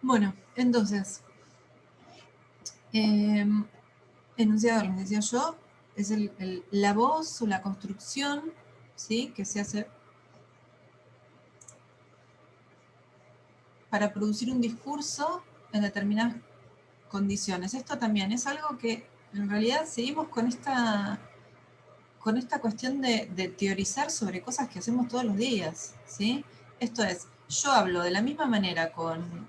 Bueno, entonces, enunciador, les decía yo, es la voz o la construcción, ¿sí?, que se hace para producir un discurso en determinadas condiciones. Esto también es algo que en realidad seguimos con esta cuestión de teorizar sobre cosas que hacemos todos los días, ¿sí? Esto es, yo hablo de la misma manera con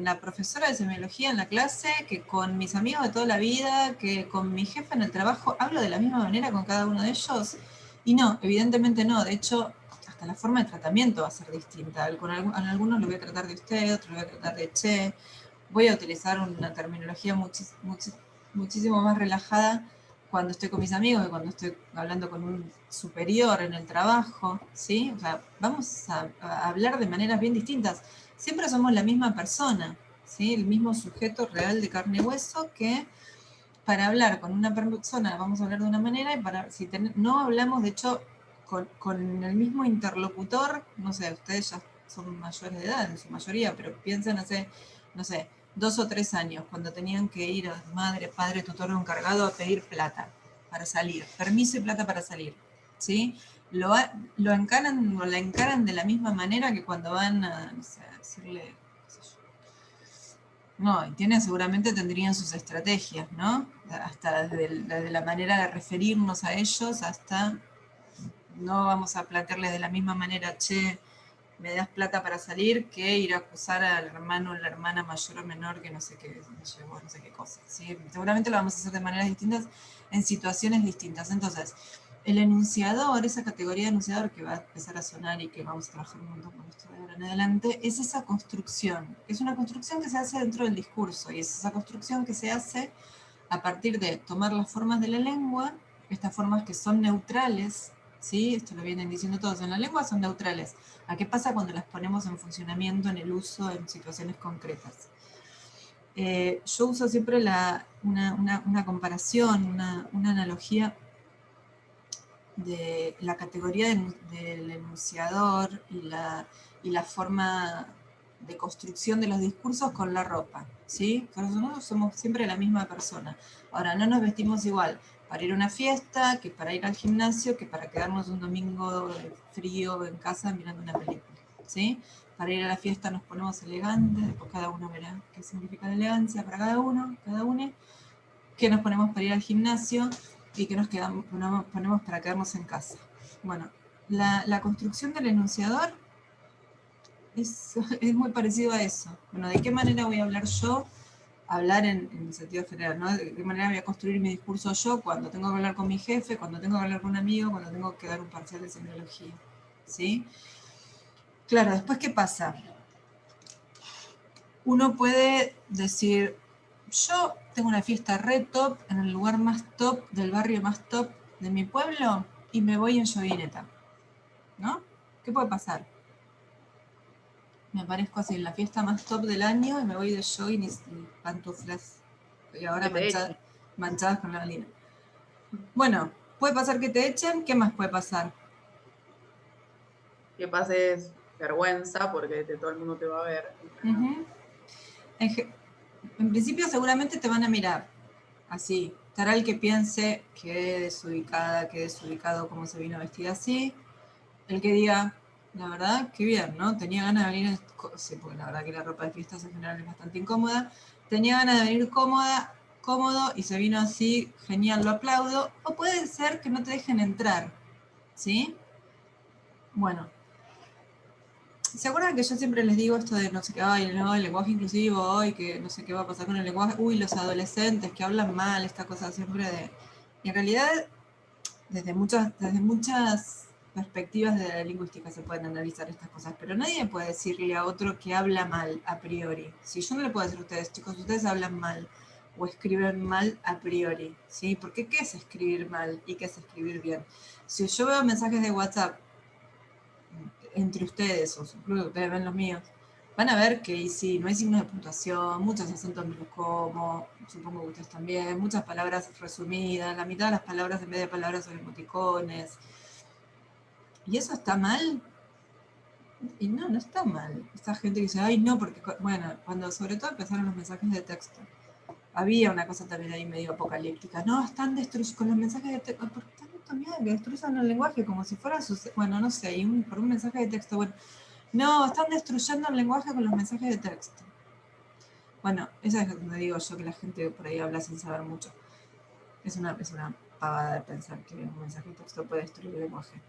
la profesora de semiología en la clase, que con mis amigos de toda la vida, que con mi jefe en el trabajo, hablo de la misma manera con cada uno de ellos. Y no, evidentemente no. De hecho, hasta la forma de tratamiento va a ser distinta. Con algunos lo voy a tratar de usted, otros lo voy a tratar de che. Voy a utilizar una terminología muchísimo más relajada cuando estoy con mis amigos que cuando estoy hablando con un superior en el trabajo, ¿sí? O sea, vamos a hablar de maneras bien distintas. Siempre somos la misma persona, ¿sí? El mismo sujeto real de carne y hueso que para hablar con una persona vamos a hablar de una manera y si no hablamos, de hecho, con el mismo interlocutor, no sé, ustedes ya son mayores de edad en su mayoría, pero piensen hace, no sé, 2 o 3 años, cuando tenían que ir a madre, padre, tutor o encargado a pedir plata para salir, permiso y plata para salir, ¿sí? Lo encaran o la encaran de la misma manera que cuando van a, no sé, a decirle, no, y seguramente tendrían sus estrategias, ¿no? Hasta desde la manera de referirnos a ellos hasta no vamos a plantearles de la misma manera, che, me das plata para salir, que ir a acusar al hermano o la hermana mayor o menor que no sé qué, me llevó no sé qué cosa, ¿sí? Seguramente lo vamos a hacer de maneras distintas, en situaciones distintas. Entonces, el enunciador, esa categoría de enunciador que va a empezar a sonar y que vamos a trabajar un montón con esto de ahora en adelante, es esa construcción. Es una construcción que se hace dentro del discurso y es esa construcción que se hace a partir de tomar las formas de la lengua, estas formas que son neutrales, ¿sí? Esto lo vienen diciendo todos, en la lengua son neutrales. ¿A qué pasa cuando las ponemos en funcionamiento, en el uso, en situaciones concretas? Yo uso siempre una comparación, una analogía de la categoría del enunciador y la forma de construcción de los discursos con la ropa, ¿sí? Porque nosotros somos siempre la misma persona. Ahora, no nos vestimos igual para ir a una fiesta, que para ir al gimnasio, que para quedarnos un domingo frío en casa mirando una película, ¿sí? Para ir a la fiesta nos ponemos elegantes, después cada uno verá qué significa la elegancia para cada uno, cada uno, que nos ponemos para ir al gimnasio y que nos ponemos para quedarnos en casa. Bueno, la construcción del enunciador es muy parecido a eso. Bueno, ¿de qué manera voy a hablar yo? Hablar en sentido general, ¿no? ¿De qué manera voy a construir mi discurso yo cuando tengo que hablar con mi jefe, cuando tengo que hablar con un amigo, cuando tengo que dar un parcial de semiología? ¿Sí? Claro, después, ¿qué pasa? Uno puede decir, yo tengo una fiesta re top en el lugar más top del barrio más top de mi pueblo y me voy en joguineta, ¿no? ¿Qué puede pasar? Me aparezco así en la fiesta más top del año y me voy de jogging y pantuflas y ahora Que te echen. manchadas con la balina. Bueno, puede pasar que te echen, ¿qué más puede pasar? Que pases vergüenza porque todo el mundo te va a ver. Uh-huh. En principio seguramente te van a mirar así. Estará el que piense que desubicada, que desubicado cómo se vino vestida así. El que diga, la verdad, qué bien, ¿no? Tenía ganas de venir, sí, porque la verdad que la ropa de fiestas en general es bastante incómoda. Tenía ganas de venir cómodo y se vino así, genial, lo aplaudo. O puede ser que no te dejen entrar, ¿sí? Bueno, ¿se acuerdan que yo siempre les digo esto de no sé qué, ay, no, el lenguaje inclusivo, hoy que no sé qué va a pasar con el lenguaje, uy, los adolescentes que hablan mal, esta cosa siempre de... Y en realidad, desde muchas perspectivas de la lingüística se pueden analizar estas cosas, pero nadie puede decirle a otro que habla mal a priori. Si yo no le puedo decir a ustedes, chicos, ustedes hablan mal o escriben mal a priori, ¿sí? Porque ¿qué es escribir mal y qué es escribir bien? Si yo veo mensajes de WhatsApp entre ustedes, o incluso ustedes ven los míos, van a ver que sí, no hay signos de puntuación, muchos acentos como, supongo que ustedes también, muchas palabras resumidas, la mitad de las palabras en vez de palabras son emoticones. ¿Y eso está mal? Y no, no está mal. Esta gente que dice, ay, no, porque, bueno, cuando sobre todo empezaron los mensajes de texto, había una cosa también ahí medio apocalíptica. No, están destruyendo con los mensajes de texto. ¿Por qué tanto miedo que destruyan el lenguaje? Como si fuera su... Bueno, no sé, por un mensaje de texto. Bueno, no, están destruyendo el lenguaje con los mensajes de texto. Bueno, esa es donde digo yo que la gente por ahí habla sin saber mucho. Es una pavada de pensar que un mensaje de texto puede destruir el lenguaje.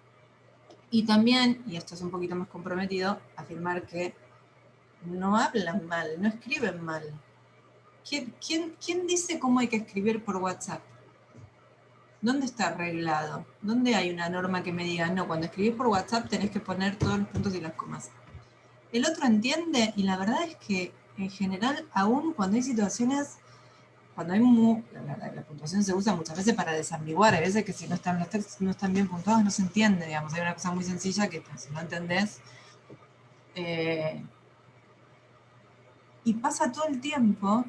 Y también, y esto es un poquito más comprometido, afirmar que no hablan mal, no escriben mal. ¿Quién dice cómo hay que escribir por WhatsApp? ¿Dónde está arreglado? ¿Dónde hay una norma que me diga, no, cuando escribís por WhatsApp tenés que poner todos los puntos y las comas? El otro entiende, y la verdad es que en general, aún cuando hay situaciones, cuando hay la puntuación se usa muchas veces para desambiguar, hay veces que si no están los textos no están bien puntuados no se entiende, digamos, hay una cosa muy sencilla que si no entendés, y pasa todo el tiempo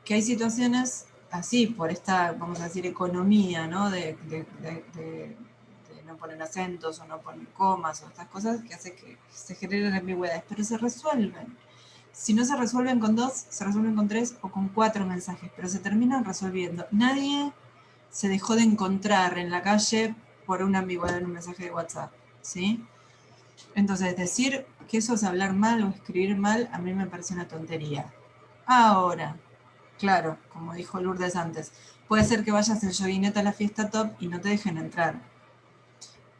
que hay situaciones así, por esta, vamos a decir, economía, ¿no? De no poner acentos o no poner comas o estas cosas que hace que se generen ambigüedades, pero se resuelven. Si no se resuelven con 2, se resuelven con 3 o con 4 mensajes, pero se terminan resolviendo. Nadie se dejó de encontrar en la calle por una ambigüedad en un mensaje de WhatsApp, ¿sí? Entonces, decir que eso es hablar mal o escribir mal, a mí me parece una tontería. Ahora, claro, como dijo Lourdes antes, puede ser que vayas en joguineta a la fiesta top y no te dejen entrar.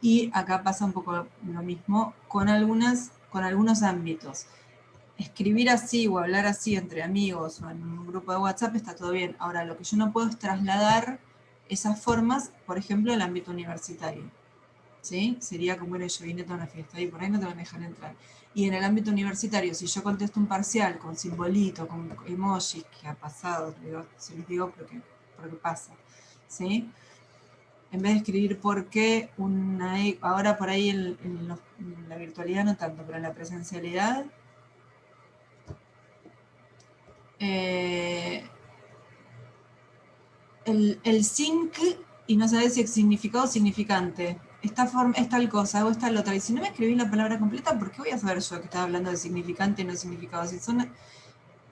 Y acá pasa un poco lo mismo con algunos ámbitos. Escribir así o hablar así entre amigos o en un grupo de WhatsApp está todo bien. Ahora, lo que yo no puedo es trasladar esas formas, por ejemplo, al ámbito universitario. ¿Sí? Sería como ir en joguineta a una fiesta y por ahí no te van a dejar entrar. Y en el ámbito universitario, si yo contesto un parcial con simbolito, con emojis, que ha pasado, si les digo porque pasa, ¿sí? En vez de escribir por qué, ahora por ahí en la virtualidad no tanto, pero en la presencialidad, el sync, y no sabes si es significado o significante. Es tal cosa o es tal otra. Y si no me escribí la palabra completa, ¿por qué voy a saber yo que estaba hablando de significante y no significado?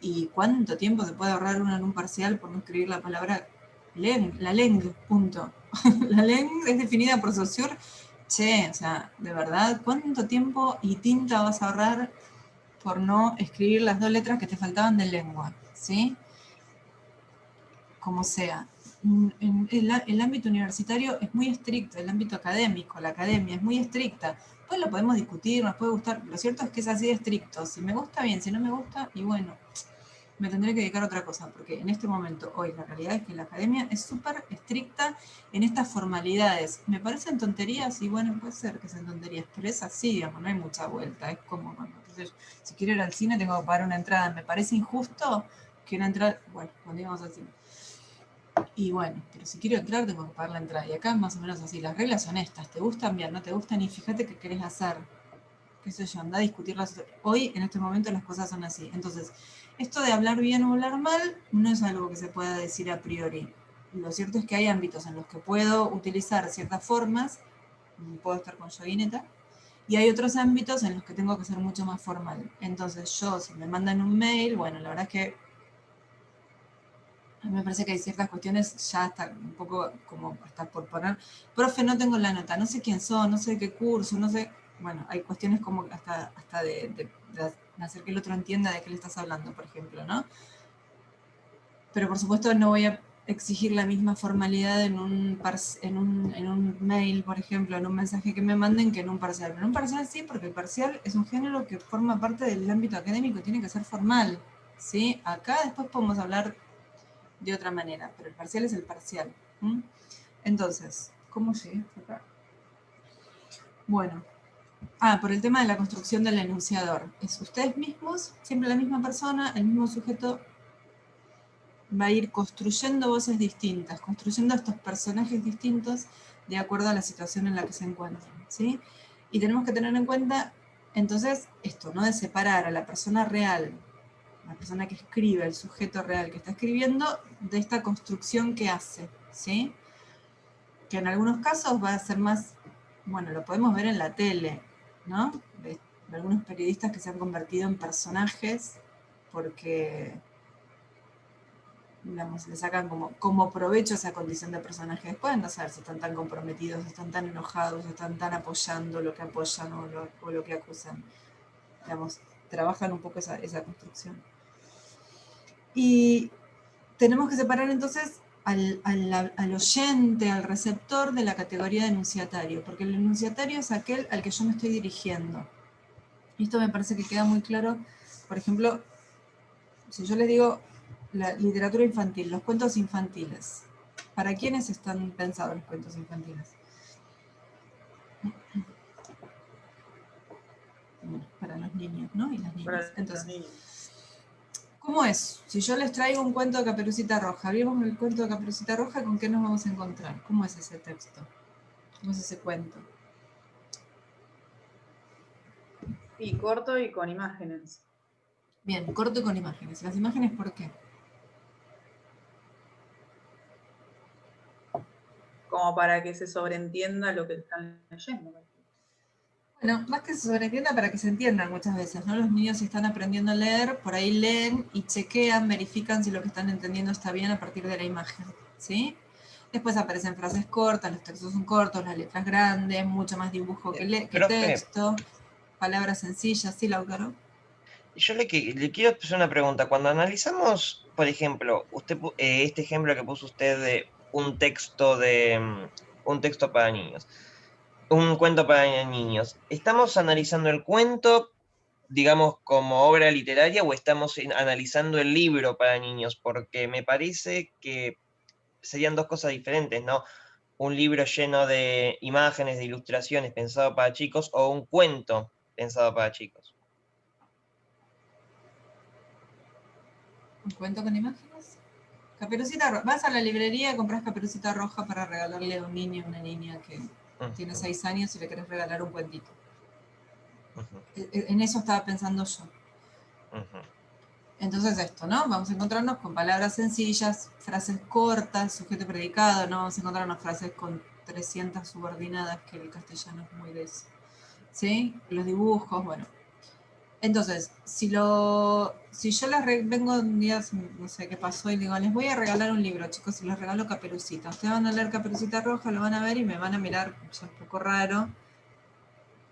¿Y cuánto tiempo se puede ahorrar uno en un parcial por no escribir la palabra la leng, punto? La leng es definida por Saussure. Che, o sea, de verdad, ¿cuánto tiempo y tinta vas a ahorrar por no escribir las 2 letras que te faltaban de lengua? ¿Sí? Como sea. El ámbito universitario es muy estricto, el ámbito académico, la academia es muy estricta. Pues lo podemos discutir, nos puede gustar, lo cierto es que es así de estricto. Si me gusta, bien, si no me gusta, y bueno, me tendré que dedicar a otra cosa, porque en este momento, hoy, la realidad es que la academia es súper estricta en estas formalidades. Me parecen tonterías, y bueno, puede ser que sean tonterías, pero es así, digamos, no hay mucha vuelta. Es como, bueno, entonces, si quiero ir al cine tengo que pagar una entrada. Me parece injusto que una entrada, bueno, cuando íbamos al cine. Y bueno, pero si quiero entrar tengo que pagar la entrada. Y acá es más o menos así, las reglas son estas, te gustan bien, no te gustan y fíjate qué querés hacer. Qué sé yo, anda a discutirlas. Hoy, en este momento, las cosas son así. Entonces, esto de hablar bien o hablar mal no es algo que se pueda decir a priori. Lo cierto es que hay ámbitos en los que puedo utilizar ciertas formas, puedo estar con joguineta, y hay otros ámbitos en los que tengo que ser mucho más formal. Entonces yo, si me mandan un mail, bueno, la verdad es que a mí me parece que hay ciertas cuestiones ya hasta un poco como hasta por poner, profe, no tengo la nota, no sé quién son, no sé qué curso, no sé, bueno, hay cuestiones como hasta de hacer que el otro entienda de qué le estás hablando, por ejemplo, ¿no? Pero por supuesto no voy a exigir la misma formalidad en un mail, por ejemplo, en un mensaje que me manden que en un parcial. Pero en un parcial sí, porque el parcial es un género que forma parte del ámbito académico, tiene que ser formal, ¿sí? Acá después podemos hablar de otra manera, pero el parcial es el parcial. ¿Mm? Entonces, ¿cómo llegué acá? Bueno, por el tema de la construcción del enunciador. Es ustedes mismos, siempre la misma persona, el mismo sujeto va a ir construyendo voces distintas, construyendo estos personajes distintos de acuerdo a la situación en la que se encuentran, ¿sí? Y tenemos que tener en cuenta Entonces, esto, ¿no? De separar a la persona real, la persona que escribe, el sujeto real que está escribiendo, de esta construcción que hace, ¿sí? Que en algunos casos va a ser más, bueno, lo podemos ver en la tele, ¿no? De algunos periodistas que se han convertido en personajes porque, digamos, le sacan como provecho esa condición de personaje. Después no saber si están tan comprometidos, si están tan enojados, si están tan apoyando lo que apoyan o lo que acusan. Digamos, trabajan un poco esa construcción. Y tenemos que separar entonces al oyente, al receptor de la categoría de enunciatario, porque el enunciatario es aquel al que yo me estoy dirigiendo. Y esto me parece que queda muy claro, por ejemplo, si yo les digo la literatura infantil, los cuentos infantiles, ¿para quiénes están pensados los cuentos infantiles? Bueno, para los niños, ¿no? Y las niñas. Para los Entonces, niños. ¿cómo es? Si yo les traigo un cuento de Caperucita Roja, abrimos el cuento de Caperucita Roja, ¿con qué nos vamos a encontrar? ¿Cómo es ese texto? ¿Cómo es ese cuento? Y corto y con imágenes. Bien, corto y con imágenes. ¿Las imágenes por qué? Como para que se sobreentienda lo que están leyendo. Bueno, más que se sobreentienda para que se entiendan muchas veces, ¿no? Los niños si están aprendiendo a leer, por ahí leen y chequean, verifican si lo que están entendiendo está bien a partir de la imagen, ¿sí? Después aparecen frases cortas, los textos son cortos, las letras grandes, mucho más dibujo que Profe, texto, palabras sencillas, ¿sí, Lautaro? yo le quiero hacer una pregunta. Cuando analizamos, por ejemplo, este ejemplo que puso usted de un texto para niños, un cuento para niños, ¿estamos analizando el cuento, digamos, como obra literaria o estamos analizando el libro para niños? Porque me parece que serían dos cosas diferentes, ¿no? Un libro lleno de imágenes, de ilustraciones pensado para chicos o un cuento pensado para chicos. ¿Un cuento con imágenes? Caperucita Roja. Vas a la librería y compras Caperucita Roja para regalarle a un niño o una niña que tiene 6 años y le querés regalar un cuentito. En eso estaba pensando yo. Entonces esto, ¿no? Vamos a encontrarnos con palabras sencillas, frases cortas, sujeto predicado, no vamos a encontrarnos frases con 300 subordinadas, que el castellano es muy de eso. ¿Sí? Los dibujos, bueno. Entonces, si yo vengo un día, no sé qué pasó, y digo, les voy a regalar un libro, chicos, y les regalo Caperucita. Ustedes van a leer Caperucita Roja, lo van a ver y me van a mirar ya un poco raro,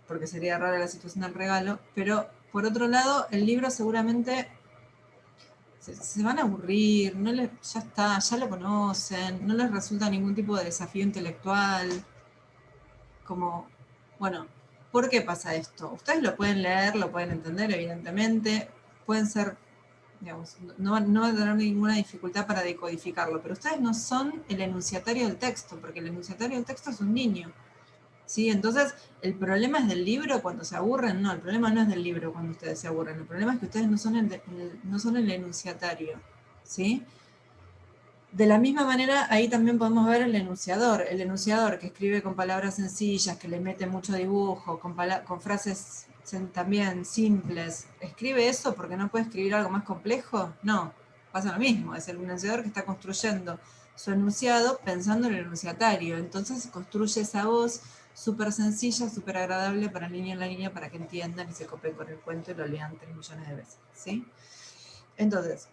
porque sería rara la situación del regalo, pero por otro lado, el libro seguramente se van a aburrir, ya está, ya lo conocen, no les resulta ningún tipo de desafío intelectual, como, bueno, ¿por qué pasa esto? Ustedes lo pueden leer, lo pueden entender, evidentemente, pueden ser, digamos, no va a tener ninguna dificultad para decodificarlo, pero ustedes no son el enunciatario del texto, porque el enunciatario del texto es un niño. ¿Sí? Entonces, el problema es del libro cuando se aburren, no, el problema no es del libro cuando ustedes se aburren, el problema es que ustedes no son el enunciatario, ¿sí? De la misma manera, ahí también podemos ver el enunciador que escribe con palabras sencillas, que le mete mucho dibujo, con frases también simples. ¿Escribe eso porque no puede escribir algo más complejo? No, pasa lo mismo, es el enunciador que está construyendo su enunciado pensando en el enunciatario, entonces construye esa voz súper sencilla, súper agradable para el niño y la niña para que entiendan y se copen con el cuento y lo lean 3 millones de veces, ¿sí? Entonces,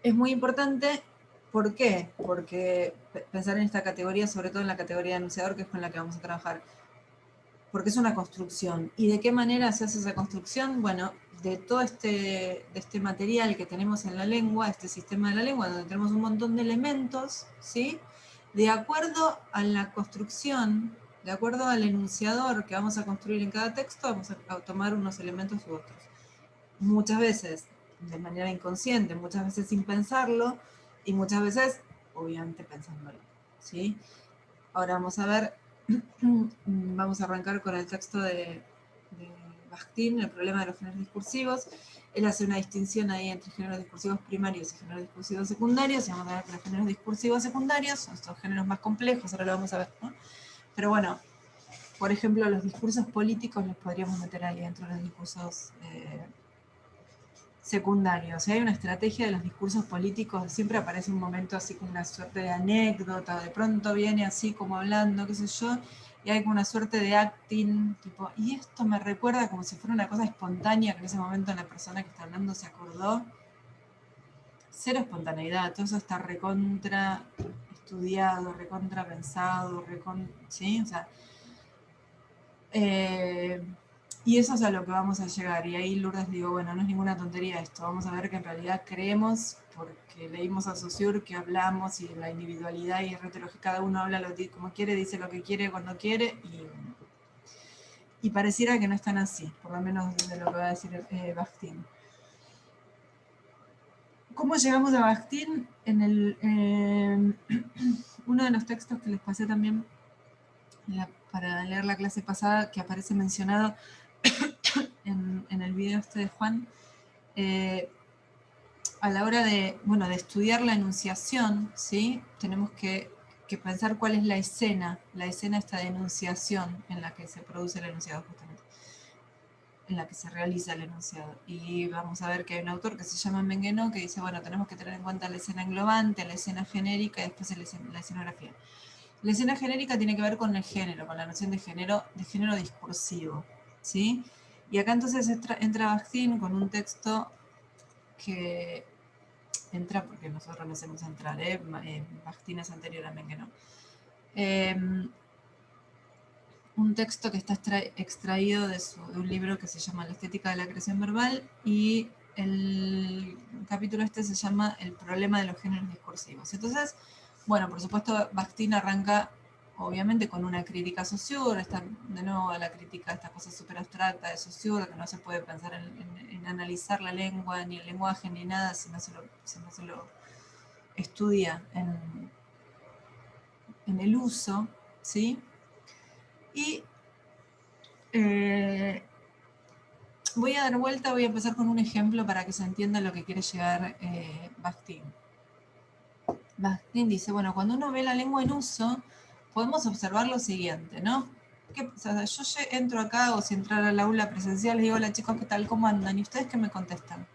es muy importante, ¿por qué? Porque pensar en esta categoría, sobre todo en la categoría de anunciador, que es con la que vamos a trabajar, porque es una construcción. ¿Y de qué manera se hace esa construcción? Bueno, de todo de este material que tenemos en la lengua, este sistema de la lengua, donde tenemos un montón de elementos, ¿sí? De acuerdo a la construcción, de acuerdo al enunciador que vamos a construir en cada texto, vamos a tomar unos elementos u otros. Muchas veces de manera inconsciente, muchas veces sin pensarlo, y muchas veces, obviamente, pensándolo, ¿sí? Ahora vamos a ver, vamos a arrancar con el texto de Bakhtin, el problema de los géneros discursivos. Él hace una distinción ahí entre géneros discursivos primarios y géneros discursivos secundarios, y vamos a ver que los géneros discursivos secundarios son estos géneros más complejos, ahora lo vamos a ver, ¿no? Pero bueno, por ejemplo, los discursos políticos los podríamos meter ahí dentro de los discursos secundarios. Si hay una estrategia de los discursos políticos, siempre aparece un momento así como una suerte de anécdota, de pronto viene así como hablando, qué sé yo, y hay como una suerte de acting, tipo, y esto me recuerda como si fuera una cosa espontánea, que en ese momento la persona que está hablando se acordó. Cero espontaneidad, todo eso está recontra estudiado, recontra pensado, ¿sí? O sea, y eso es a lo que vamos a llegar. Y ahí Lourdes digo, bueno, no es ninguna tontería esto. Vamos a ver que en realidad creemos, porque leímos a Saussure, que hablamos y la individualidad y heterología, cada uno habla como quiere, dice lo que quiere, cuando quiere, y pareciera que no están así, por lo menos de lo que va a decir Bakhtin. ¿Cómo llegamos a Bakhtin? Uno de los textos que les pasé también para leer la clase pasada, que aparece mencionado en el video este de Juan, a la hora de estudiar la enunciación, ¿sí? Tenemos que pensar cuál es la escena esta de enunciación en la que se produce el enunciado justamente, en la que se realiza el enunciado. Y vamos a ver que hay un autor que se llama Mengueno que dice, bueno, tenemos que tener en cuenta la escena englobante, la escena genérica y después la escenografía. La escena genérica tiene que ver con el género, con la noción de género discursivo, ¿sí? Y acá entonces entra Bakhtin con un texto que entra porque nosotros lo hacemos entrar, Bakhtin es anterior a Mengueno. Un texto que está extraído de un libro que se llama La estética de la creación verbal, y el capítulo este se llama El problema de los géneros discursivos. Entonces, bueno, por supuesto, Bakhtin arranca obviamente con una crítica a Saussure, está de nuevo la crítica a esta cosa súper abstracta de Saussure, que no se puede pensar en analizar la lengua, ni el lenguaje, ni nada, si no se lo estudia en el uso, ¿sí? Y voy a dar vuelta, voy a empezar con un ejemplo para que se entienda lo que quiere llegar Bakhtin. Bakhtin dice, bueno, cuando uno ve la lengua en uso, podemos observar lo siguiente, ¿no? O sea, yo entro acá, o si entrar al aula presencial, les digo, hola chicos, ¿qué tal? ¿Cómo andan? ¿Y ustedes qué me contestan?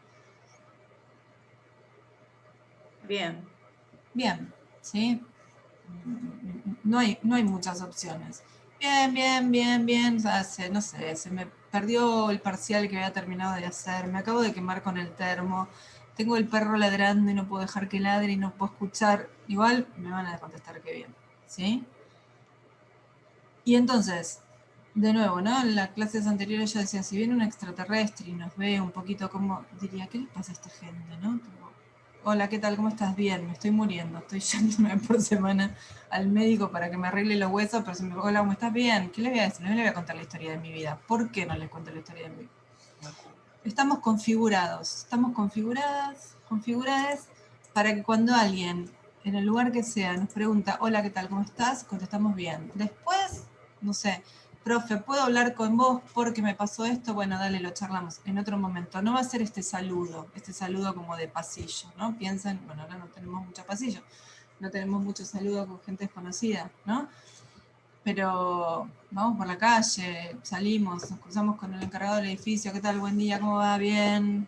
Bien. Bien, ¿sí? No hay muchas opciones. Bien, bien, bien, bien. O sea, no sé, se me perdió el parcial que había terminado de hacer, me acabo de quemar con el termo, tengo el perro ladrando y no puedo dejar que ladre y no puedo escuchar. Igual me van a contestar que bien, ¿sí? Y entonces, de nuevo, ¿no? En las clases anteriores yo decía, si viene un extraterrestre y nos ve un poquito como, diría, ¿qué les pasa a esta gente, no? Hola, ¿qué tal? ¿Cómo estás? Bien, me estoy muriendo. Estoy yendo una vez por semana al médico para que me arregle los huesos, pero si me hola, ¿cómo estás? Bien. ¿Qué le voy a decir? No le voy a contar la historia de mi vida. ¿Por qué no les cuento la historia de mi vida? Estamos configurados. Estamos configuradas para que cuando alguien, en el lugar que sea, nos pregunta, hola, ¿qué tal? ¿Cómo estás? Contestamos bien. Después, no sé, profe, ¿puedo hablar con vos porque me pasó esto? Bueno, dale, lo charlamos en otro momento. No va a ser este saludo como de pasillo, ¿no? Piensen, bueno, ahora no tenemos mucho pasillo, no tenemos mucho saludo con gente desconocida, ¿no? Pero vamos por la calle, salimos, nos cruzamos con el encargado del edificio, ¿qué tal? Buen día, ¿cómo va? Bien.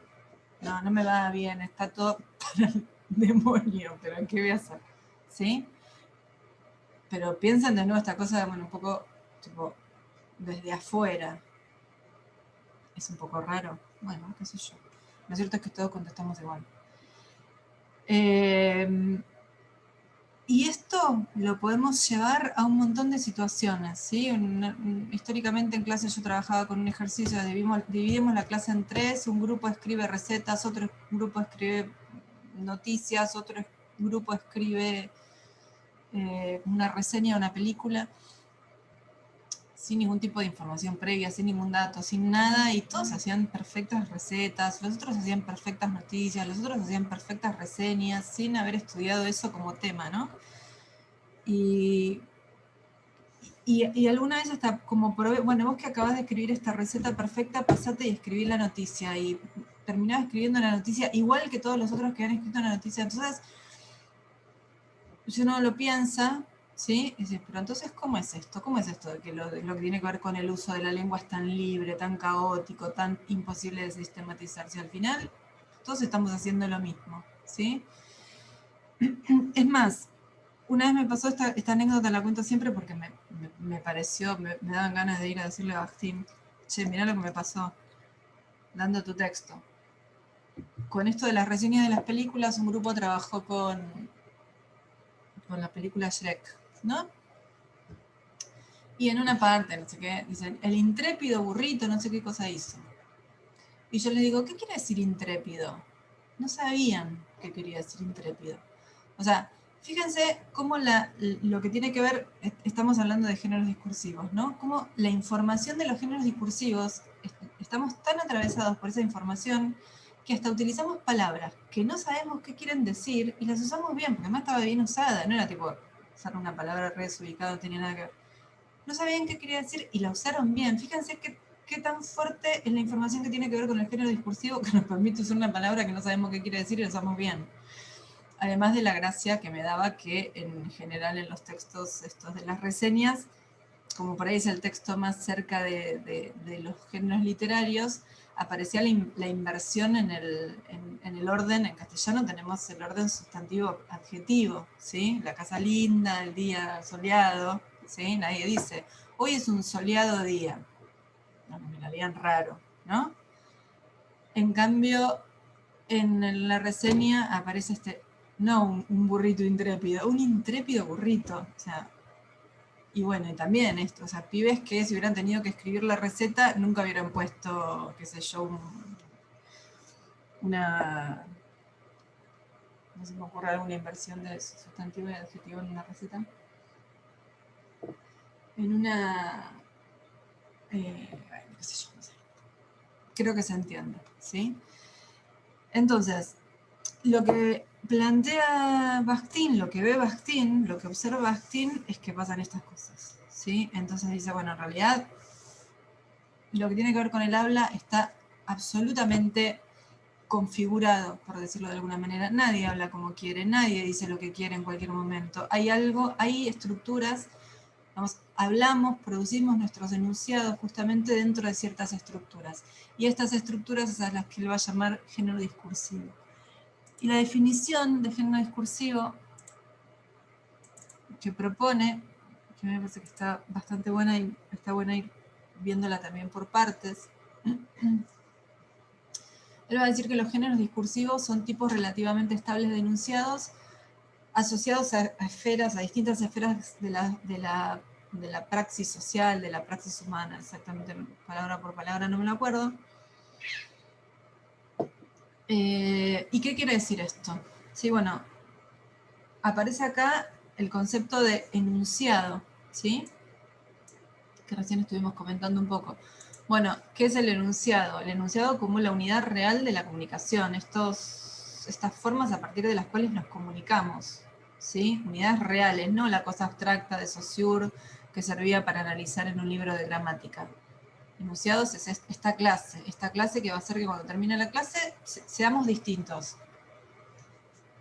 No, no me va bien, está todo para el demonio, pero ¿qué voy a hacer? ¿Sí? Pero piensen de nuevo esta cosa, bueno, un poco tipo desde afuera. Es un poco raro. Bueno, qué sé yo. Lo cierto es que todos contestamos igual. Y esto lo podemos llevar a un montón de situaciones, ¿sí? Históricamente en clase yo trabajaba con un ejercicio, dividimos la clase en tres, un grupo escribe recetas, otro grupo escribe noticias, otro grupo escribe una reseña de una película, sin ningún tipo de información previa, sin ningún dato, sin nada, y todos hacían perfectas recetas, los otros hacían perfectas noticias, los otros hacían perfectas reseñas, sin haber estudiado eso como tema, ¿no? Y alguna vez hasta como probé, bueno, vos que acabas de escribir esta receta perfecta, pasate y escribí la noticia, y terminaba escribiendo la noticia igual que todos los otros que habían escrito la noticia. Entonces, si uno lo piensa, ¿Sí? Y dices, pero entonces, ¿cómo es esto? ¿Cómo es esto de que lo que tiene que ver con el uso de la lengua es tan libre, tan caótico, tan imposible de sistematizar? Si al final todos estamos haciendo lo mismo, ¿sí? Es más, una vez me pasó esta anécdota, la cuento siempre porque me pareció, me daban ganas de ir a decirle a Bastín, che, mirá lo que me pasó, dando tu texto. Con esto de las reseñas de las películas, un grupo trabajó con la película Shrek, ¿no? Y en una parte, no sé qué, dicen, el intrépido burrito, no sé qué cosa hizo. Y yo les digo, ¿qué quiere decir intrépido? No sabían qué quería decir intrépido. O sea, fíjense cómo lo que tiene que ver, estamos hablando de géneros discursivos, ¿no? Cómo la información de los géneros discursivos, estamos tan atravesados por esa información que hasta utilizamos palabras que no sabemos qué quieren decir y las usamos bien, porque además estaba bien usada, no era tipo usar una palabra re desubicada, no tenía nada que ver. No sabían qué quería decir y la usaron bien. Fíjense qué tan fuerte es la información que tiene que ver con el género discursivo que nos permite usar una palabra que no sabemos qué quiere decir y la usamos bien. Además de la gracia que me daba que en general en los textos estos de las reseñas, como por ahí es el texto más cerca de los géneros literarios, aparecía la inversión en el orden. En castellano tenemos el orden sustantivo-adjetivo, ¿sí? La casa linda, el día soleado, ¿sí? Nadie dice, hoy es un soleado día. No, me mirarían raro, ¿no? En cambio, en la reseña aparece no un burrito intrépido, un intrépido burrito, o sea, y bueno, y también esto, o sea, pibes que si hubieran tenido que escribir la receta, nunca hubieran puesto, qué sé yo, una, no se me ocurre alguna inversión de sustantivo y adjetivo en una receta. En una, qué sé yo, no sé. Creo que se entiende, ¿sí? Entonces, lo que plantea Bakhtin, lo que ve Bakhtin, lo que observa Bakhtin es que pasan estas cosas, ¿sí? Entonces dice, bueno, en realidad lo que tiene que ver con el habla está absolutamente configurado, por decirlo de alguna manera. Nadie habla como quiere, nadie dice lo que quiere en cualquier momento. Hay estructuras, vamos, hablamos, producimos nuestros enunciados justamente dentro de ciertas estructuras. Y estas estructuras es a las que él va a llamar género discursivo. Y la definición de género discursivo que propone, que me parece que está bastante buena y está buena ir viéndola también por partes, él va a decir que los géneros discursivos son tipos relativamente estables de enunciados asociados a esferas, a distintas esferas de la praxis social, de la praxis humana, exactamente palabra por palabra no me lo acuerdo. ¿Y qué quiere decir esto? Sí, bueno, aparece acá el concepto de enunciado, ¿sí? Que recién estuvimos comentando un poco. Bueno, ¿qué es el enunciado? El enunciado como la unidad real de la comunicación, estas formas a partir de las cuales nos comunicamos, ¿sí? Unidades reales, no la cosa abstracta de Saussure que servía para analizar en un libro de gramática. Enunciados es esta clase que va a hacer que cuando termine la clase seamos distintos.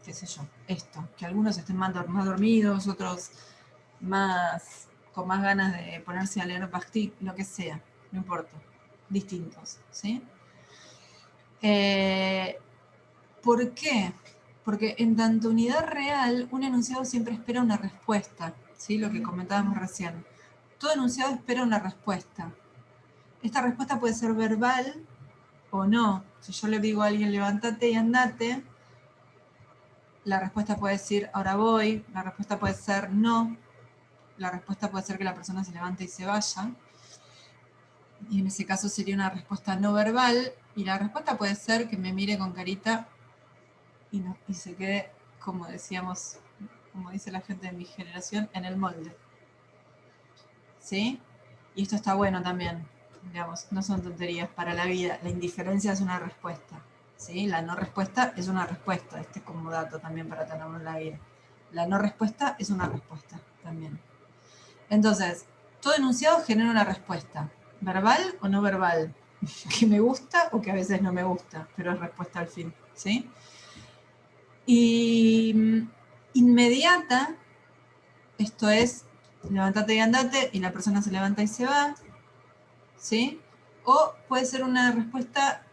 Qué sé yo, esto, que algunos estén más dormidos, otros con más ganas de ponerse a leer Bakhtin, lo que sea, no importa, distintos, ¿sí? ¿Por qué? Porque en tanto unidad real, un enunciado siempre espera una respuesta, ¿sí? Lo que comentábamos recién. Todo enunciado espera una respuesta. Esta respuesta puede ser verbal o no. Si yo le digo a alguien levántate y andate, la respuesta puede decir ahora voy, la respuesta puede ser no, la respuesta puede ser que la persona se levante y se vaya, y en ese caso sería una respuesta no verbal, y la respuesta puede ser que me mire con carita y se quede, como decíamos, como dice la gente de mi generación, en el molde. ¿Sí? Y esto está bueno también, digamos, no son tonterías para la vida, la indiferencia es una respuesta, ¿sí? La no respuesta es una respuesta, este es como dato también para tenerlo en la vida. La no respuesta es una respuesta también. Entonces, todo enunciado genera una respuesta, verbal o no verbal, que me gusta o que a veces no me gusta, pero es respuesta al fin, ¿sí? Y inmediata Esto es, levántate y andate, y la persona se levanta y se va, ¿sí? O puede ser una respuesta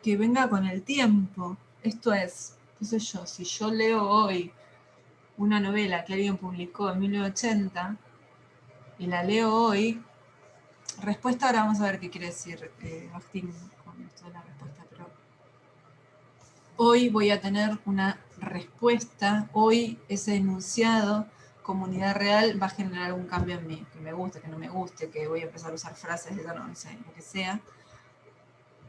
que venga con el tiempo. Esto es, qué sé yo, si yo leo hoy una novela que alguien publicó en 1980 y la leo hoy, respuesta, ahora vamos a ver qué quiere decir Bakhtin con esto de la respuesta, pero hoy voy a tener una respuesta, hoy ese enunciado, comunidad real, va a generar algún cambio en mí, que me guste, que no me guste, que voy a empezar a usar frases de no sé, lo que sea.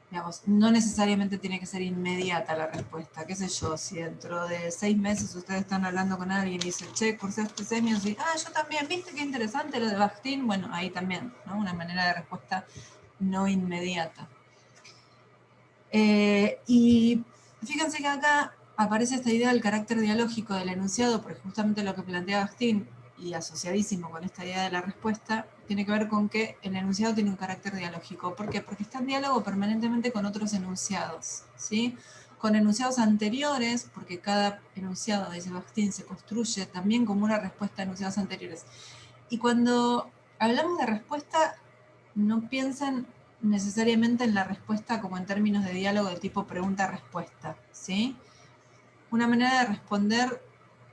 Digamos, no necesariamente tiene que ser inmediata la respuesta, qué sé yo, si dentro de 6 meses ustedes están hablando con alguien y dicen, che, cursaste semios, y yo también, viste qué interesante lo de Bakhtin, bueno, ahí también, ¿no? Una manera de respuesta no inmediata. Y fíjense que acá aparece esta idea del carácter dialógico del enunciado, porque justamente lo que plantea Bakhtin, y asociadísimo con esta idea de la respuesta, tiene que ver con que el enunciado tiene un carácter dialógico. ¿Por qué? Porque está en diálogo permanentemente con otros enunciados, ¿sí? Con enunciados anteriores, porque cada enunciado, dice Bakhtin, se construye también como una respuesta a enunciados anteriores. Y cuando hablamos de respuesta, no piensen necesariamente en la respuesta como en términos de diálogo de tipo pregunta-respuesta, ¿sí? Una manera de responder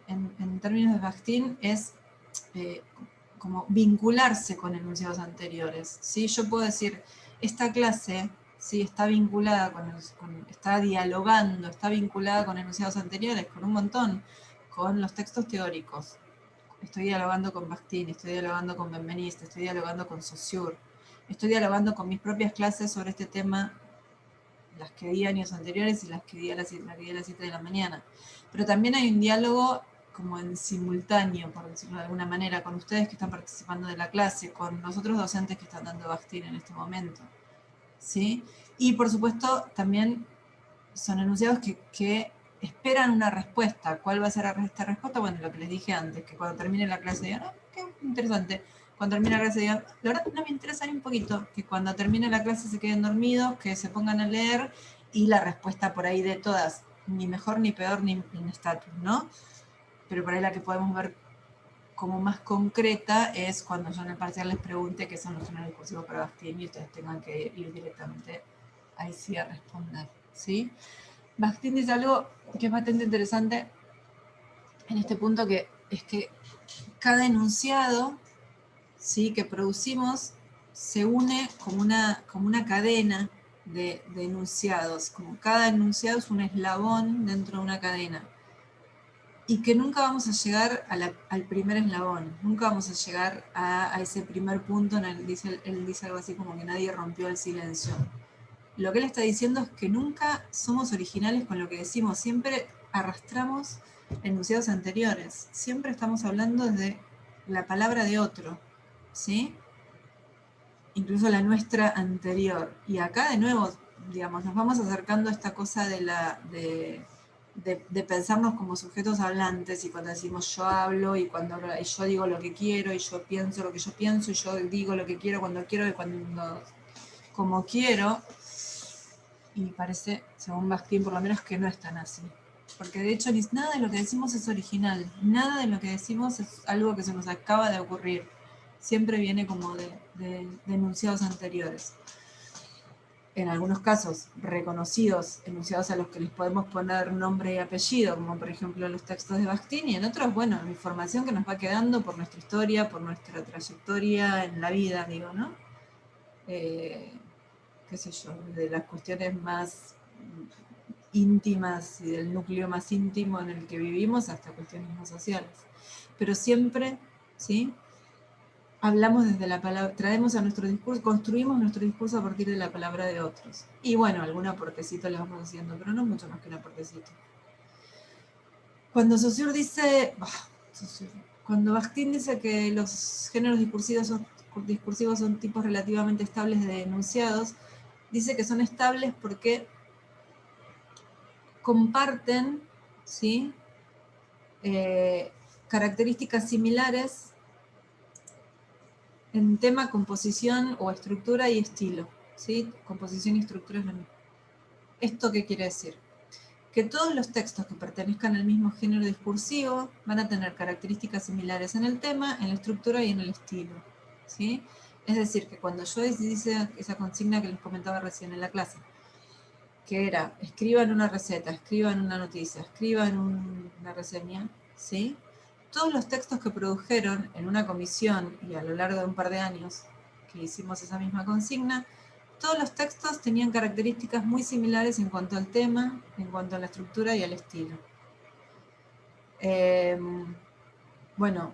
en términos de Bakhtin es como vincularse con enunciados anteriores, ¿sí? Yo puedo decir, esta clase, ¿sí? Está vinculada está dialogando, está vinculada con enunciados anteriores, con un montón, con los textos teóricos. Estoy dialogando con Bakhtin, estoy dialogando con Benveniste, estoy dialogando con Saussure, estoy dialogando con mis propias clases sobre este tema, las que di años anteriores y las que di a las 7 de la mañana. Pero también hay un diálogo como en simultáneo, por decirlo de alguna manera, con ustedes que están participando de la clase, con los otros docentes que están dando Bakhtin en este momento, ¿sí? Y por supuesto también son enunciados que esperan una respuesta. ¿Cuál va a ser esta respuesta? Bueno, lo que les dije antes, que cuando termine la clase digan, qué interesante. Cuando termine la clase digan, la verdad no me interesa ni un poquito. Que cuando termine la clase se queden dormidos, que se pongan a leer y la respuesta por ahí de todas, ni mejor, ni peor, ni en estatus, ¿no? Pero por ahí la que podemos ver como más concreta es cuando yo en el parcial les pregunte qué son los géneros discursivos para Bakhtin y ustedes tengan que ir directamente ahí sí a responder, ¿sí? Bakhtin dice algo que es bastante interesante en este punto, que es que cada enunciado, ¿sí?, que producimos se une como una cadena de enunciados, como cada enunciado es un eslabón dentro de una cadena. Y que nunca vamos a llegar al primer eslabón, nunca vamos a llegar a ese primer punto en el que él dice algo así como que nadie rompió el silencio. Lo que él está diciendo es que nunca somos originales con lo que decimos, siempre arrastramos enunciados anteriores, siempre estamos hablando desde la palabra de otro, ¿sí? Incluso la nuestra anterior. Y acá de nuevo, digamos, nos vamos acercando a esta cosa de pensarnos como sujetos hablantes, y cuando decimos yo hablo, y cuando y yo digo lo que quiero, y yo pienso lo que yo pienso, y yo digo lo que quiero cuando quiero, y cuando como quiero. Y parece, según Bakhtin por lo menos, que no es tan así. Porque de hecho nada de lo que decimos es original, nada de lo que decimos es algo que se nos acaba de ocurrir. Siempre viene como de enunciados anteriores. En algunos casos, reconocidos, enunciados a los que les podemos poner nombre y apellido, como por ejemplo los textos de Bakhtin, y en otros, bueno, información que nos va quedando por nuestra historia, por nuestra trayectoria en la vida, digo, ¿no? Qué sé yo, de las cuestiones más íntimas y del núcleo más íntimo en el que vivimos hasta cuestiones más sociales. Pero siempre, ¿sí?, hablamos desde la palabra, traemos a nuestro discurso, construimos nuestro discurso a partir de la palabra de otros. Y bueno, algún aportecito le vamos haciendo, pero no mucho más que un aportecito. Cuando Saussure dice, cuando Bakhtin dice que los géneros discursivos son tipos relativamente estables de enunciados, dice que son estables porque comparten, ¿sí?, características similares en tema, composición o estructura y estilo, ¿sí? Composición y estructura es lo mismo. ¿Esto qué quiere decir? que todos los textos que pertenezcan al mismo género discursivo van a tener características similares en el tema, en la estructura y en el estilo, ¿sí? Es decir, que cuando yo hice esa consigna que les comentaba recién en la clase, que era, escriban una receta, escriban una noticia, escriban una reseña, ¿sí? Todos los textos que produjeron en una comisión y a lo largo de un par de años que hicimos esa misma consigna, todos los textos tenían características muy similares en cuanto al tema, en cuanto a la estructura y al estilo. Bueno,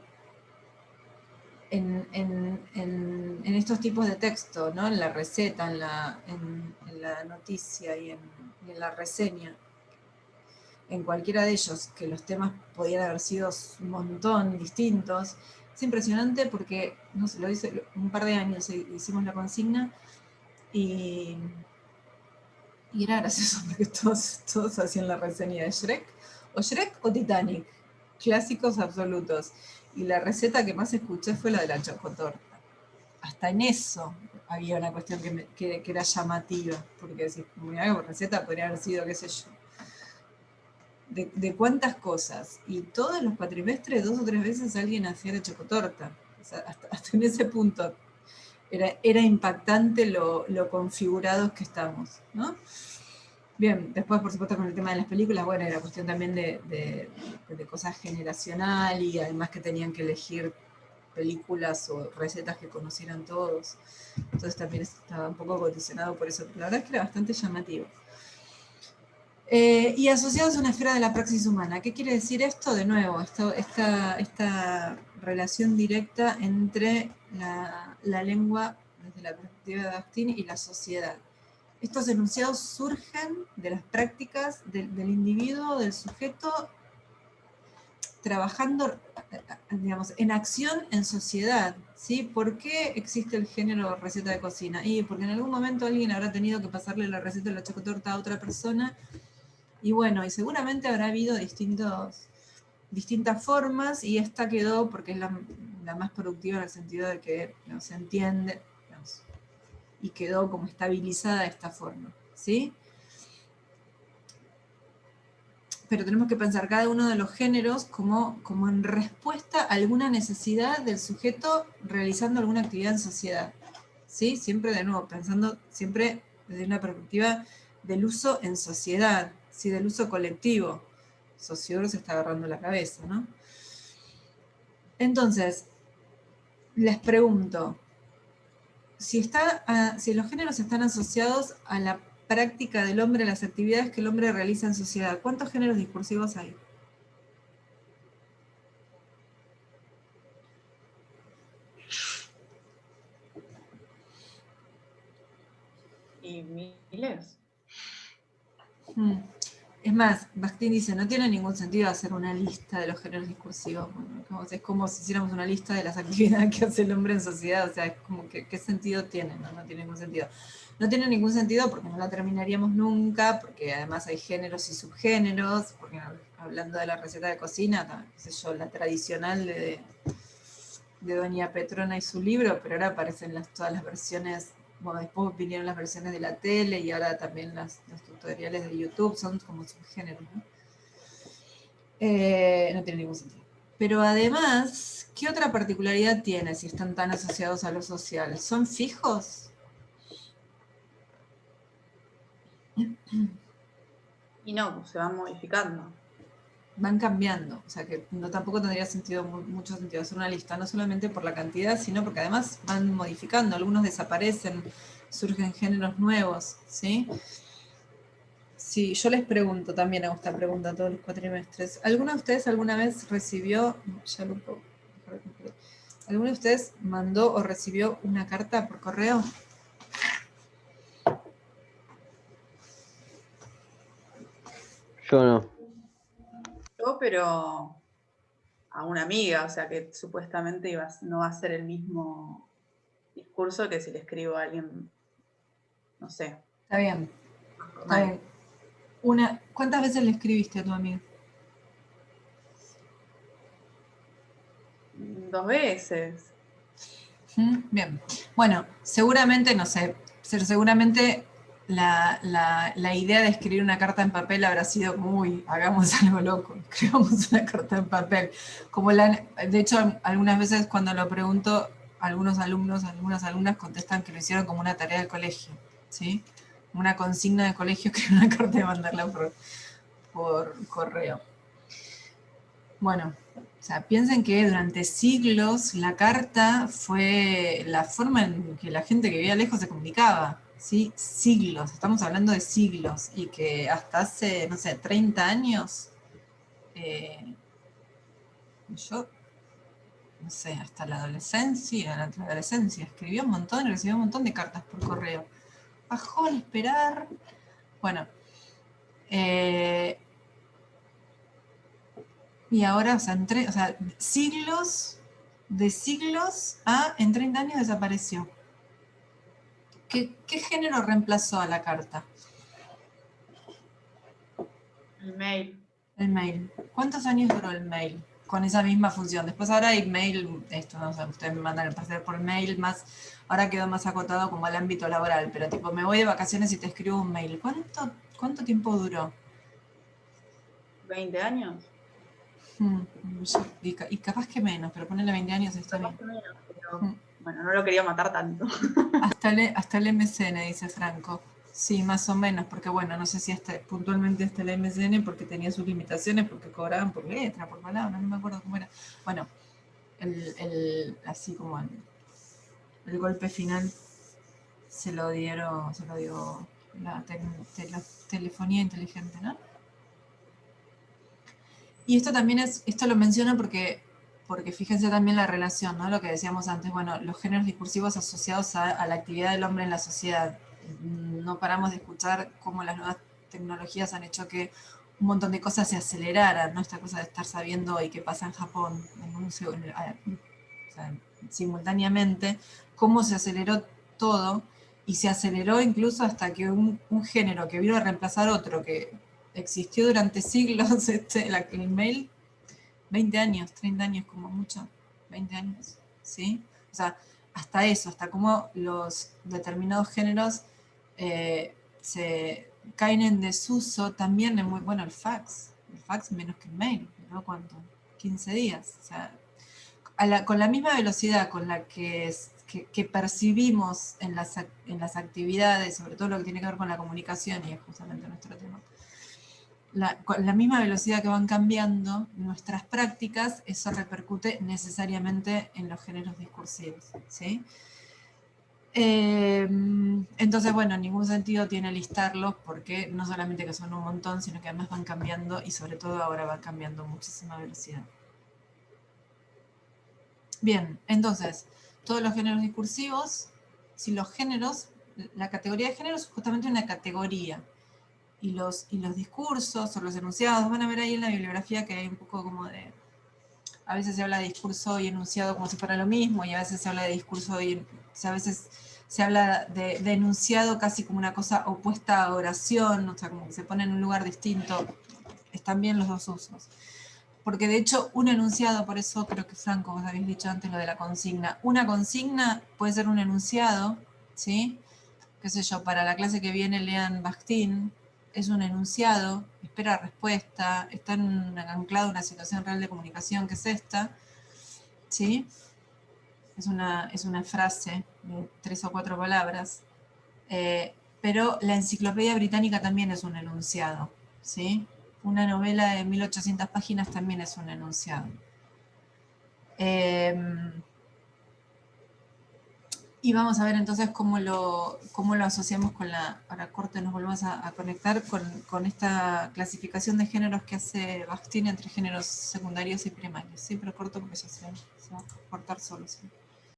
en estos tipos de texto, ¿no? En la receta, en la noticia y en la reseña, en cualquiera de ellos, que los temas podían haber sido un montón distintos, es impresionante porque, no sé, lo hice un par de años, hicimos la consigna, y era gracioso porque todos hacían la reseña de Shrek o Titanic, clásicos absolutos. Y la receta que más escuché fue la de la chocotorta. Hasta en eso había una cuestión que era llamativa, porque si mirá, receta podría haber sido, qué sé yo, de cuántas cosas. Y todos los cuatrimestres, 2 o 3 veces alguien hacía la chocotorta. O sea, hasta en ese punto era impactante lo configurados que estamos, ¿no? Bien, después por supuesto con el tema de las películas, bueno, era cuestión también de cosas generacional y además que tenían que elegir películas o recetas que conocieran todos. Entonces también estaba un poco condicionado por eso. La verdad es que era bastante llamativo. Y asociados a una esfera de la praxis humana. ¿Qué quiere decir esto? De nuevo, esta relación directa entre la lengua desde la perspectiva de Bakhtin y la sociedad. Estos enunciados surgen de las prácticas del individuo, del sujeto, trabajando, digamos, en acción en sociedad, ¿sí? ¿Por qué existe el género receta de cocina? Y porque en algún momento alguien habrá tenido que pasarle la receta de la chocotorta a otra persona, y bueno, y seguramente habrá habido distintas formas, y esta quedó porque es la más productiva en el sentido de que no se entiende, digamos, y quedó como estabilizada de esta forma, ¿sí? Pero tenemos que pensar cada uno de los géneros como en respuesta a alguna necesidad del sujeto realizando alguna actividad en sociedad, ¿sí? Siempre de nuevo, pensando siempre desde una perspectiva del uso en sociedad, ¿sí? Del uso colectivo. Sociólogo se está agarrando la cabeza, ¿no? Entonces, les pregunto, si los géneros están asociados a la práctica del hombre, a las actividades que el hombre realiza en sociedad, ¿cuántos géneros discursivos hay? Y miles. Es más, Bakhtin dice, no tiene ningún sentido hacer una lista de los géneros discursivos. Bueno, es como si hiciéramos una lista de las actividades que hace el hombre en sociedad. O sea, es como que, ¿qué sentido tiene? No tiene ningún sentido. No tiene ningún sentido porque no la terminaríamos nunca, porque además hay géneros y subgéneros, porque hablando de la receta de cocina, qué sé yo, la tradicional de Doña Petrona y su libro, pero ahora aparecen todas las versiones. Bueno, después vinieron las versiones de la tele y ahora también los tutoriales de YouTube son como subgéneros, ¿no? No tiene ningún sentido. Pero además, ¿qué otra particularidad tiene si están tan asociados a lo social? ¿Son fijos? Y no, pues se van modificando. Van cambiando, o sea que tampoco tendría mucho sentido hacer una lista, no solamente por la cantidad, sino porque además van modificando, algunos desaparecen, surgen géneros nuevos, ¿sí? Sí, yo les pregunto, también hago esta pregunta a todos los cuatrimestres. ¿Alguno de ustedes alguna vez recibió, ¿alguno de ustedes mandó o recibió una carta por correo? Yo no. Yo, pero a una amiga, o sea que supuestamente no va a ser el mismo discurso que si le escribo a alguien, no sé. Está bien, está Normal. bien. ¿Cuántas veces le escribiste a tu amigo? 2 veces. Bien. Bueno, seguramente, no sé, seguramente la idea de escribir una carta en papel habrá sido muy, hagamos algo loco, escribamos una carta en papel. De hecho, algunas veces cuando lo pregunto, algunos alumnos, algunas alumnas contestan que lo hicieron como una tarea del colegio, ¿sí? Una consigna de colegio, escribir una carta y mandarla por correo. Bueno, o sea, piensen que durante siglos la carta fue la forma en que la gente que vivía lejos se comunicaba, ¿sí? Siglos, estamos hablando de siglos, y que hasta hace, no sé, 30 años, yo, no sé, hasta la adolescencia, escribí un montón, recibí un montón de cartas por correo. Bajó al esperar, bueno, y ahora, o sea, siglos, de siglos a en 30 años desapareció. ¿Qué género reemplazó a la carta? El mail. El mail. ¿Cuántos años duró el mail? Con esa misma función. Después ahora hay mail, esto, no sé, ustedes me mandan el pasar por mail, más, ahora quedó más acotado como al ámbito laboral, pero tipo, me voy de vacaciones y te escribo un mail. ¿Cuánto tiempo duró? ¿20 años? Y capaz que menos, pero ponele 20 años está bien. Capaz que menos, pero bueno, no lo quería matar tanto. Hasta el MCN, dice Franco. Sí, más o menos, porque bueno, no sé si puntualmente hasta el MCN, porque tenía sus limitaciones, porque cobraban por letra, por palabra, no me acuerdo cómo era. Bueno, así como el golpe final se lo dio la telefonía inteligente, ¿no? Y esto lo menciono porque fíjense también la relación, ¿no? Lo que decíamos antes, bueno, los géneros discursivos asociados a la actividad del hombre en la sociedad. No paramos de escuchar cómo las nuevas tecnologías han hecho que un montón de cosas se aceleraran, ¿no? Esta cosa de estar sabiendo hoy qué pasa en Japón, simultáneamente, cómo se aceleró todo, y se aceleró incluso hasta que un género que vino a reemplazar otro que existió durante siglos, el mail, 20 años, 30 años como mucho, 20 años, ¿sí? O sea, hasta eso, hasta cómo los determinados géneros se caen en desuso, también en bueno, el fax menos que el mail, ¿no? ¿Cuánto? 15 días, o sea, con la misma velocidad con la que percibimos en las actividades, sobre todo lo que tiene que ver con la comunicación, y es justamente nuestro tema, con la misma velocidad que van cambiando nuestras prácticas, eso repercute necesariamente en los géneros discursivos, ¿sí? Entonces, bueno, en ningún sentido tiene listarlos, porque no solamente que son un montón, sino que además van cambiando, y sobre todo ahora van cambiando a muchísima velocidad. Bien, entonces, todos los géneros discursivos, si los géneros, la categoría de géneros es justamente una categoría, y los discursos o los enunciados, van a ver ahí en la bibliografía que hay un poco como de, a veces se habla de discurso y enunciado como si fuera lo mismo, y a veces se habla de discurso a veces se habla de enunciado casi como una cosa opuesta a oración, o sea, como que se pone en un lugar distinto. Están bien los dos usos. Porque de hecho un enunciado, por eso creo que Franco, vos habéis dicho antes lo de la consigna, una consigna puede ser un enunciado, ¿sí? Qué sé yo, para la clase que viene lean Bakhtin, es un enunciado, espera respuesta, está anclado en una situación real de comunicación que es esta, ¿sí? Es una frase de 3 o 4 palabras, pero la Enciclopedia Británica también es un enunciado, ¿sí? Una novela de 1800 páginas también es un enunciado. Y vamos a ver entonces cómo lo asociamos con ahora corte, nos volvemos a conectar con esta clasificación de géneros que hace Bakhtin entre géneros secundarios y primarios. Sí, pero corto porque ya se va a cortar solo. ¿Sí?